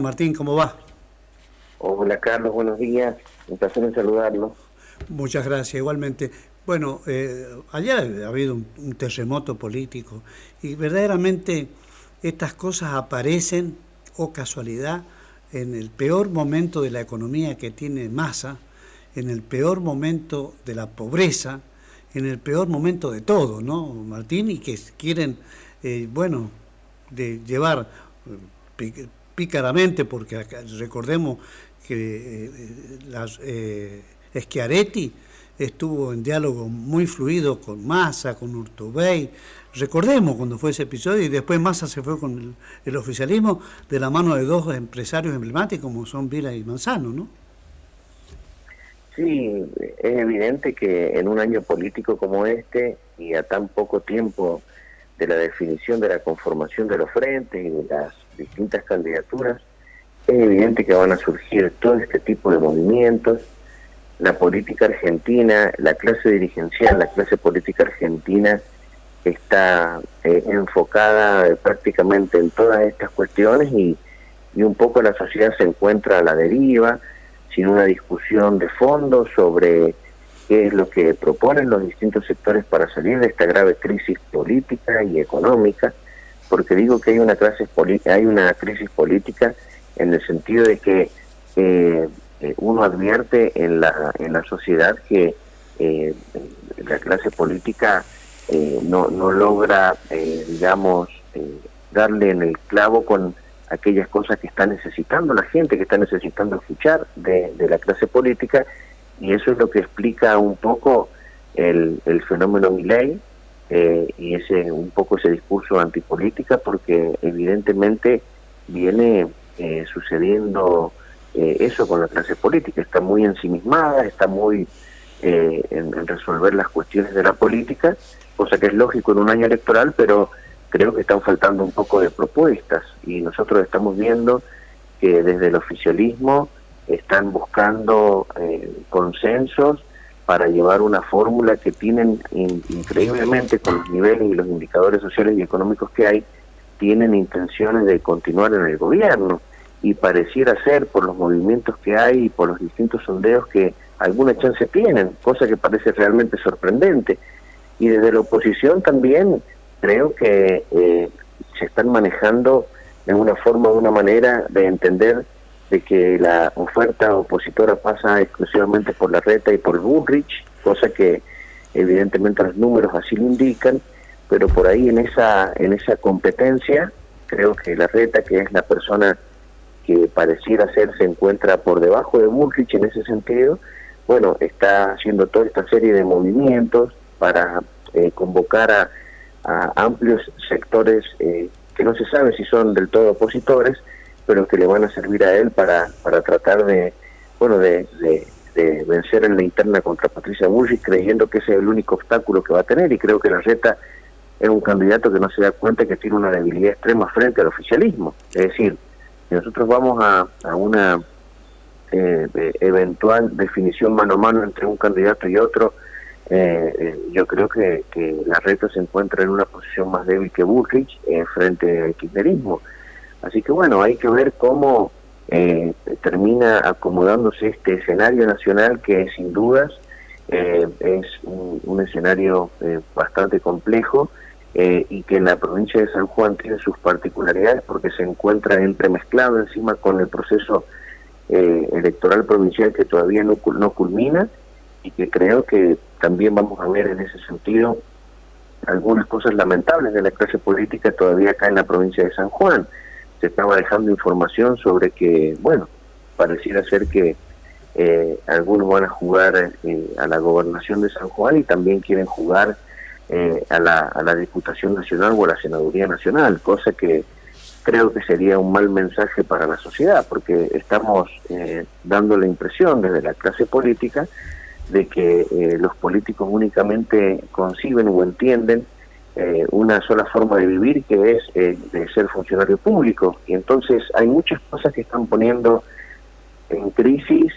Martín, ¿cómo va? Hola Carlos, buenos días. Un placer en saludarlo. Muchas gracias, igualmente. Bueno, ayer ha habido un terremoto político y verdaderamente estas cosas aparecen, o casualidad, en el peor momento de la economía que tiene Massa, en el peor momento de la pobreza, en el peor momento de todo, ¿no, Martín? Y que quieren, bueno, de llevar pícaramente, porque recordemos que Schiaretti estuvo en diálogo muy fluido con Massa, con Urtubey. Recordemos cuando fue ese episodio, y después Massa se fue con el oficialismo de la mano de dos empresarios emblemáticos como son Vila y Manzano, ¿no? Sí, es evidente que en un año político como este y a tan poco tiempo de la definición de la conformación de los frentes y de las distintas candidaturas, es evidente que van a surgir todo este tipo de movimientos. La política argentina, la clase dirigencial, la clase política argentina está enfocada prácticamente en todas estas cuestiones y un poco la sociedad se encuentra a la deriva, sin una discusión de fondo sobre qué es lo que proponen los distintos sectores para salir de esta grave crisis política y económica, porque digo que hay una crisis política en el sentido de que uno advierte en la sociedad que la clase política no logra, darle en el clavo con aquellas cosas que está necesitando la gente, que está necesitando escuchar de la clase política, y eso es lo que explica un poco el fenómeno Milei y un poco ese discurso antipolítica, porque evidentemente viene sucediendo eso con la clase política. Está muy ensimismada, está muy en resolver las cuestiones de la política, cosa que es lógico en un año electoral, pero creo que están faltando un poco de propuestas, y nosotros estamos viendo que desde el oficialismo están buscando consensos para llevar una fórmula que tienen increíblemente, con los niveles y los indicadores sociales y económicos que hay, tienen intenciones de continuar en el gobierno, y pareciera ser, por los movimientos que hay y por los distintos sondeos, que alguna chance tienen, cosa que parece realmente sorprendente. Y desde la oposición también creo que se están manejando de una forma, de una manera de entender de que la oferta opositora pasa exclusivamente por la Reta y por Bullrich, cosa que evidentemente los números así lo indican, pero por ahí en esa competencia creo que la Reta, que es la persona que pareciera ser, se encuentra por debajo de Bullrich en ese sentido, bueno, está haciendo toda esta serie de movimientos para convocar a amplios sectores que no se sabe si son del todo opositores, pero que le van a servir a él para tratar de vencer en la interna contra Patricia Bullrich, creyendo que ese es el único obstáculo que va a tener. Y creo que Larreta es un candidato que no se da cuenta que tiene una debilidad extrema frente al oficialismo. Es decir, si nosotros vamos a una eventual definición mano a mano entre un candidato y otro, yo creo que Larreta se encuentra en una posición más débil que Bullrich frente al kirchnerismo. Así que bueno, hay que ver cómo termina acomodándose este escenario nacional, que sin dudas es un escenario bastante complejo, y que en la provincia de San Juan tiene sus particularidades porque se encuentra entremezclado encima con el proceso electoral provincial que todavía no culmina, y que creo que también vamos a ver en ese sentido algunas cosas lamentables de la clase política todavía acá en la provincia de San Juan. Se estaba dejando información sobre que, bueno, pareciera ser que algunos van a jugar a la gobernación de San Juan y también quieren jugar a la Diputación Nacional o a la Senaduría Nacional, cosa que creo que sería un mal mensaje para la sociedad, porque estamos dando la impresión desde la clase política de que los políticos únicamente conciben o entienden una sola forma de vivir, que es de ser funcionario público, y entonces hay muchas cosas que están poniendo en crisis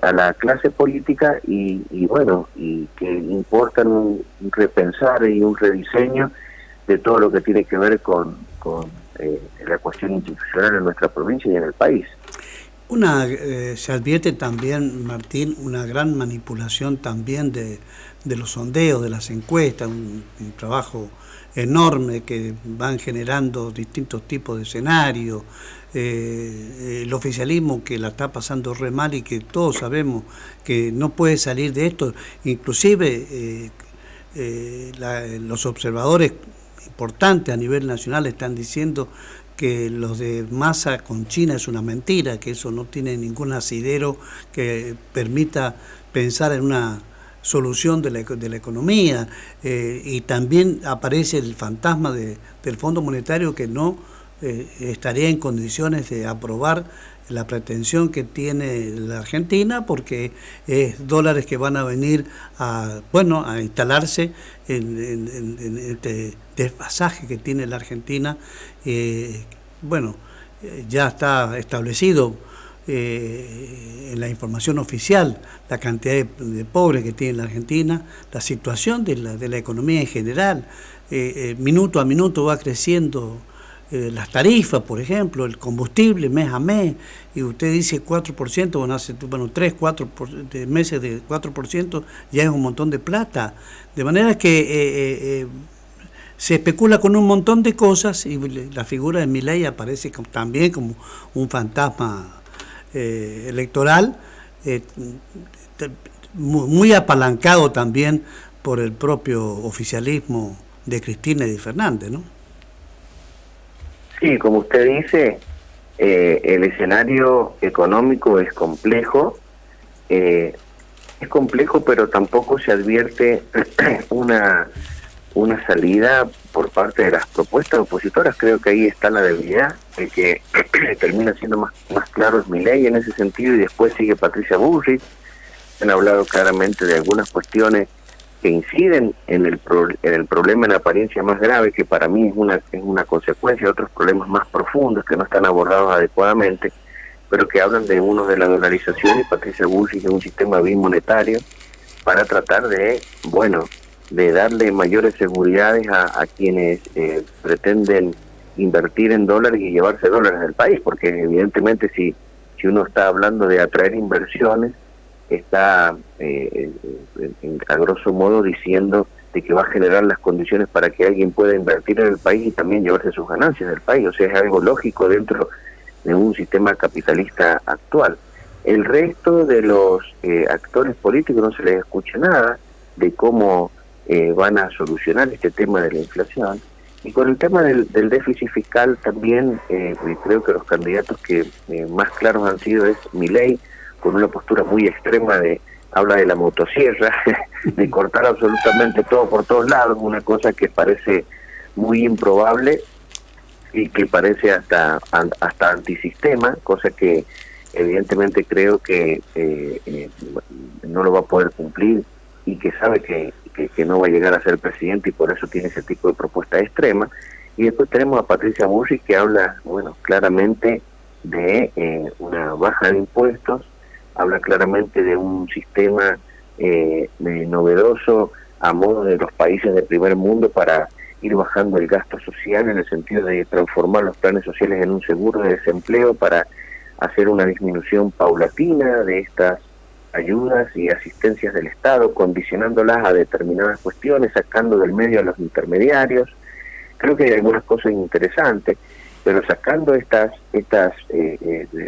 a la clase política y bueno, y que importan un repensar y un rediseño de todo lo que tiene que ver con la cuestión institucional en nuestra provincia y en el país. Se advierte también, Martín, una gran manipulación también de los sondeos, de las encuestas, un trabajo enorme que van generando distintos tipos de escenarios, el oficialismo que la está pasando re mal y que todos sabemos que no puede salir de esto, inclusive los observadores importantes a nivel nacional están diciendo que los de Massa con China es una mentira, que eso no tiene ningún asidero que permita pensar en una solución de la economía, y también aparece el fantasma del Fondo Monetario que no estaría en condiciones de aprobar la pretensión que tiene la Argentina, porque es dólares que van a venir a instalarse en este desfasaje que tiene la Argentina. Ya está establecido en la información oficial la cantidad de pobres que tiene la Argentina, la situación de la economía en general. Minuto a minuto va creciendo las tarifas, por ejemplo, el combustible mes a mes, y usted dice 4%, 3, 4 meses de 4%, ya es un montón de plata. De manera que se especula con un montón de cosas y la figura de Milei aparece también como un fantasma electoral, muy apalancado también por el propio oficialismo de Cristina y de Fernández, ¿no? Sí, como usted dice, el escenario económico es complejo, pero tampoco se advierte una salida por parte de las propuestas opositoras. Creo que ahí está la debilidad, de que termina siendo más claro es Milei en ese sentido, y después sigue Patricia Bullrich. Han hablado claramente de algunas cuestiones que inciden en el problema en apariencia más grave, que para mí es una consecuencia de otros problemas más profundos que no están abordados adecuadamente, pero que hablan de uno de la dolarización y Patricia Bullrich de un sistema bimonetario para tratar de darle mayores seguridades a quienes pretenden invertir en dólares y llevarse dólares del país, porque evidentemente si uno está hablando de atraer inversiones, está a grosso modo diciendo de que va a generar las condiciones para que alguien pueda invertir en el país y también llevarse sus ganancias del país. O sea, es algo lógico dentro de un sistema capitalista actual. El resto de los actores políticos no se les escucha nada de cómo van a solucionar este tema de la inflación. Y con el tema del déficit fiscal también creo que los candidatos que más claros han sido es Milei, con una postura muy extrema habla de la motosierra, de cortar absolutamente todo por todos lados, una cosa que parece muy improbable y que parece hasta antisistema, cosa que evidentemente creo que no lo va a poder cumplir, y que sabe que no va a llegar a ser presidente, y por eso tiene ese tipo de propuesta extrema. Y después tenemos a Patricia Bullrich, que habla claramente de una baja de impuestos, habla claramente de un sistema novedoso a modo de los países del primer mundo para ir bajando el gasto social, en el sentido de transformar los planes sociales en un seguro de desempleo para hacer una disminución paulatina de estas ayudas y asistencias del Estado, condicionándolas a determinadas cuestiones, sacando del medio a los intermediarios. Creo que hay algunas cosas interesantes, pero sacando estas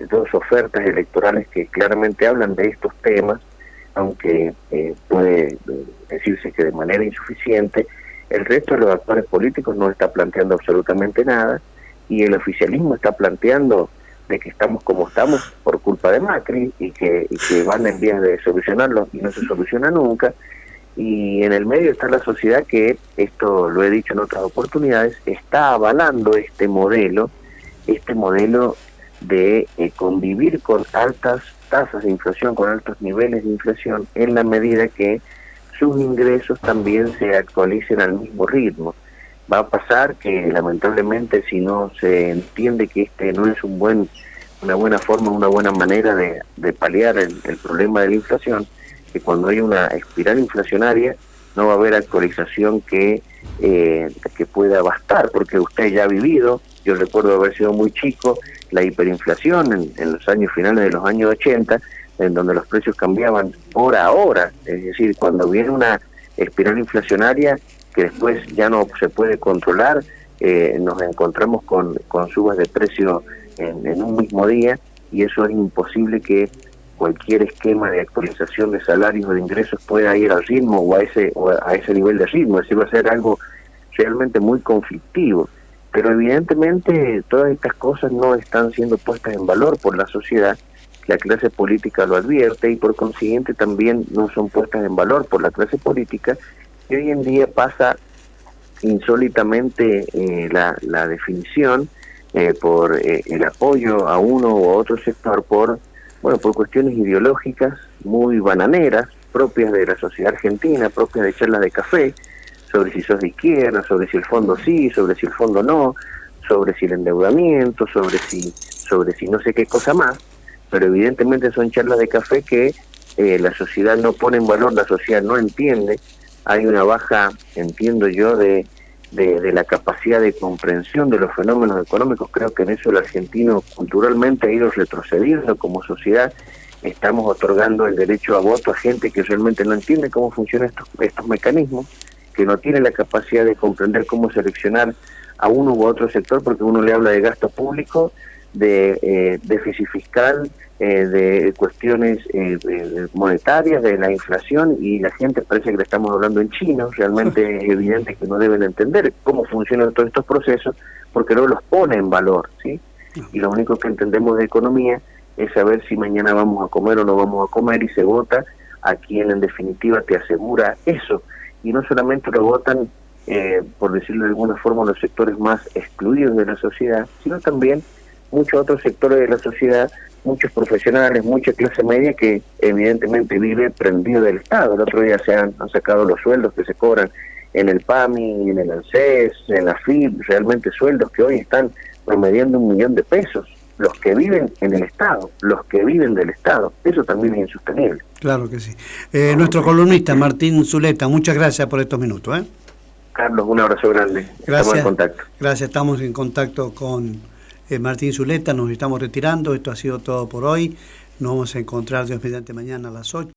dos ofertas electorales que claramente hablan de estos temas, aunque puede decirse que de manera insuficiente, el resto de los actores políticos no está planteando absolutamente nada, y el oficialismo está planteando de que estamos como estamos por culpa de Macri, y que van en vías de solucionarlo y no se soluciona nunca. Y en el medio está la sociedad que, esto lo he dicho en otras oportunidades, está avalando este modelo de convivir con altas tasas de inflación, con altos niveles de inflación, en la medida que sus ingresos también se actualicen al mismo ritmo. Va a pasar que lamentablemente, si no se entiende que este no es una buena forma, una buena manera de paliar el problema de la inflación, que cuando hay una espiral inflacionaria no va a haber actualización que pueda bastar, porque usted ya ha vivido, yo recuerdo haber sido muy chico, la hiperinflación en los años finales de los años 80, en donde los precios cambiaban hora a hora, es decir, cuando viene una espiral inflacionaria que después ya no se puede controlar, nos encontramos con subas de precio en un mismo día, y eso es imposible que cualquier esquema de actualización de salarios o de ingresos pueda ir al ritmo o a ese nivel de ritmo, es decir, va a ser algo realmente muy conflictivo. Pero evidentemente todas estas cosas no están siendo puestas en valor por la sociedad, la clase política lo advierte y por consiguiente también no son puestas en valor por la clase política, y hoy en día pasa insólitamente la definición por el apoyo a uno u otro sector por cuestiones ideológicas muy bananeras, propias de la sociedad argentina, propias de charlas de café, sobre si sos de izquierda, sobre si el fondo sí, sobre si el fondo no, sobre si el endeudamiento, sobre si no sé qué cosa más, pero evidentemente son charlas de café que la sociedad no pone en valor, la sociedad no entiende, hay una baja, entiendo yo, de la capacidad de comprensión de los fenómenos económicos. Creo que en eso el argentino culturalmente ha ido retrocediendo como sociedad. Estamos otorgando el derecho a voto a gente que realmente no entiende cómo funcionan estos mecanismos, que no tiene la capacidad de comprender cómo seleccionar a uno u otro sector, porque uno le habla de gasto público, de déficit fiscal, de cuestiones monetarias, de la inflación, y la gente parece que le estamos hablando en chino. Realmente es evidente que no deben entender cómo funcionan todos estos procesos, porque no los pone en valor, ¿sí? Y lo único que entendemos de economía es saber si mañana vamos a comer o no vamos a comer, y se vota a quien en definitiva te asegura eso. Y no solamente lo votan, por decirlo de alguna forma, los sectores más excluidos de la sociedad, sino también muchos otros sectores de la sociedad, muchos profesionales, mucha clase media que evidentemente vive prendido del Estado. El otro día se han sacado los sueldos que se cobran en el PAMI, en el ANSES, en la FIP, realmente sueldos que hoy están promediando 1 millón de pesos. Los que viven en el Estado, los que viven del Estado, eso también es insostenible. Claro que sí. Nuestro columnista Martín Zuleta, muchas gracias por estos minutos. Carlos, un abrazo grande. Gracias. Estamos en contacto. Gracias, estamos en contacto con Martín Zuleta, nos estamos retirando, esto ha sido todo por hoy, nos vamos a encontrar Dios mediante mañana a las 8.